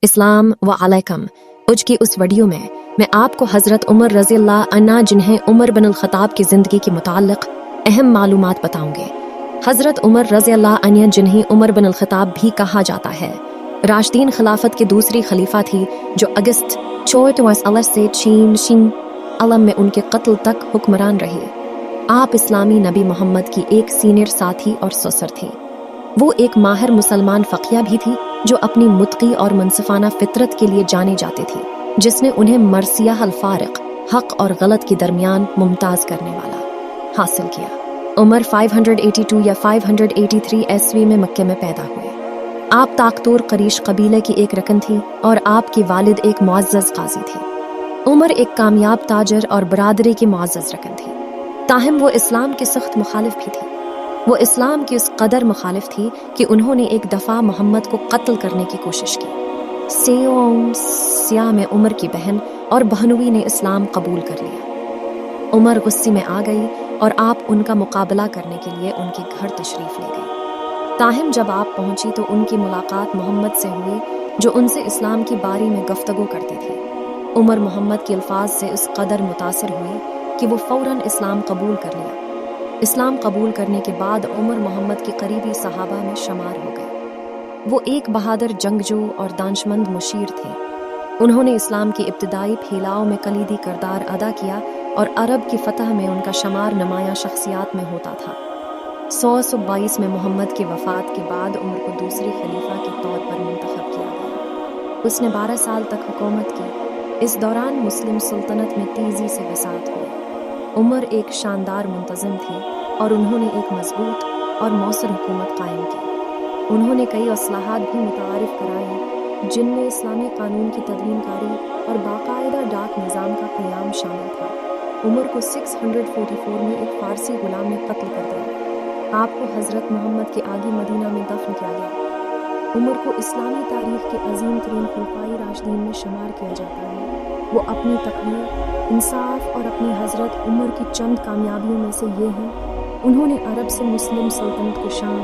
इस्लाम व अलैकुम। आज की उस वीडियो में मैं आपको हज़रत उमर रज़ी अल्लाह अन्हा जिन्हें उमर बिन ख़त्ताब की ज़िंदगी के मुताल्लिक़ अहम मालूमात बताऊंगे। हज़रत उमर रज़ी अल्लाह अन्हा जिन्हें उमर बिन ख़त्ताब भी कहा जाता है, राशिदीन खिलाफत की दूसरी खलीफा थी जो अगस्त 14 से चीन अलम में उनके कत्ल तक हुक्मरान रही। आप इस्लामी नबी मोहम्मद की एक सीनियर साथी और ससुर थी। वो एक माहिर मुसलमान फ़क़िया भी थी जो अपनी मुत्की और मुनसिफाना फितरत के लिए जाने जाते थे, जिसने उन्हें मरसिया अल फारिक हक और गलत के दरमियान मुमताज़ करने वाला हासिल किया। उमर 582 या 583 ईस्वी में मक्के में पैदा हुए। आप ताकतूर करीश कबीले की एक रकन थी और आपके वालिद एक मुअज़्ज़ज़ काजी थे। उमर एक कामयाब ताजर और बरादरी की मुअज़्ज़ज़ रकन थी, ताहम वो इस्लाम की सख्त मुखालिफ भी थी। वो इस्लाम की उस कदर मुखालिफ थी कि उन्होंने एक दफ़ा मोहम्मद को कत्ल करने की कोशिश की। सिया में उमर की बहन और बहनोई ने इस्लाम कबूल कर लिया। उमर गुस्से में आ गई और आप उनका मुकाबला करने के लिए उनके घर तशरीफ़ ले गई। ताहम जब आप पहुंची तो उनकी मुलाकात मोहम्मद से हुई, जो उनसे इस्लाम की बारे में गुफ्तगू करते थे। उमर मोहम्मद के अल्फाज से उस कदर मुतासिर हुई कि वो फ़ौरन इस्लाम कबूल कर लिया। इस्लाम कबूल करने के बाद उमर मोहम्मद के करीबी सहाबा में शुमार हो गए। वो एक बहादुर जंगजू और दानशमंद मुशीर थे। उन्होंने इस्लाम की इब्तिदाई फैलाव में कलीदी किरदार अदा किया और अरब की फतह में उनका शुमार नुमायां शख्सियात में होता था। 122 में मोहम्मद की वफ़ात के बाद उमर को दूसरी खलीफा के तौर पर मुंतखब किया गया। उसने 12 साल तक हुकूमत की। इस दौरान मुस्लिम सुल्तनत में तेज़ी से वसाअत हुई। उमर एक शानदार मुंतज़िम थे और उन्होंने एक मजबूत और मौसर हुकूमत कायम की। उन्होंने कई इस्लाहात भी मुतारिफ कराए, जिनमें इस्लामी कानून की तदवीनकारी और बाकायदा डाक निज़ाम का क़याम शामिल था। उमर को 644 में एक फ़ारसी गुलाम ने कत्ल कर दिया। आपको हज़रत मोहम्मद के आगे मदीना में दफन किया गया। उमर को इस्लामी तारीख़ के अज़ीम तरीन खुलफ़ाए राशिदीन में शुमार किया जाता है। वो अपनी तक़वी, इंसाफ और अपनी हज़रत उमर की चंद कामयाबियों में से ये हैं: उन्होंने अरब से मुस्लिम सल्तनत को शाम,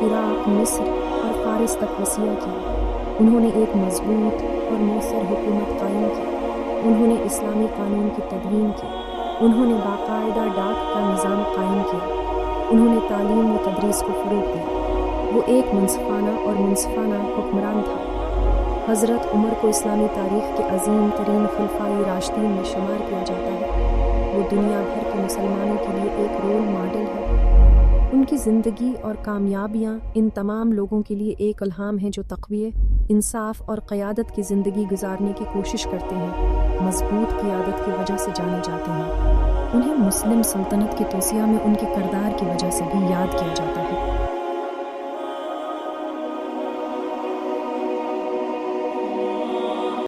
इराक़, मिस्र और फ़ारिस तक वसीया किया। उन्होंने एक मजबूत और मौसर हुकूमत कायम की। उन्होंने इस्लामी कानून की तदवीन की। उन्होंने बाकायदा डाक का निज़ाम कायम किया। उन्होंने तालीम व तदरीस को फ़रोग़ दिया। वो एक मुनसिफाना और मुनसिफाना हुक्मरान था। हज़रत उमर को इस्लामी तारीख़ के अज़ीम तरीन खुलफ़ाए राशिदीन में शुमार किया जाता है। वो दुनिया भर के मुसलमानों के लिए एक रोल मॉडल है। उनकी ज़िंदगी और कामयाबियाँ इन तमाम लोगों के लिए एक इल्हाम है जो तक़वी, इंसाफ और क़यादत की ज़िंदगी गुजारने की कोशिश करते हैं। मजबूत क़यादत की वजह से जाने जाते हैं। उन्हें मुस्लिम सल्तनत की तोसिया में उनके किरदार की वजह से भी याद किया जाता है।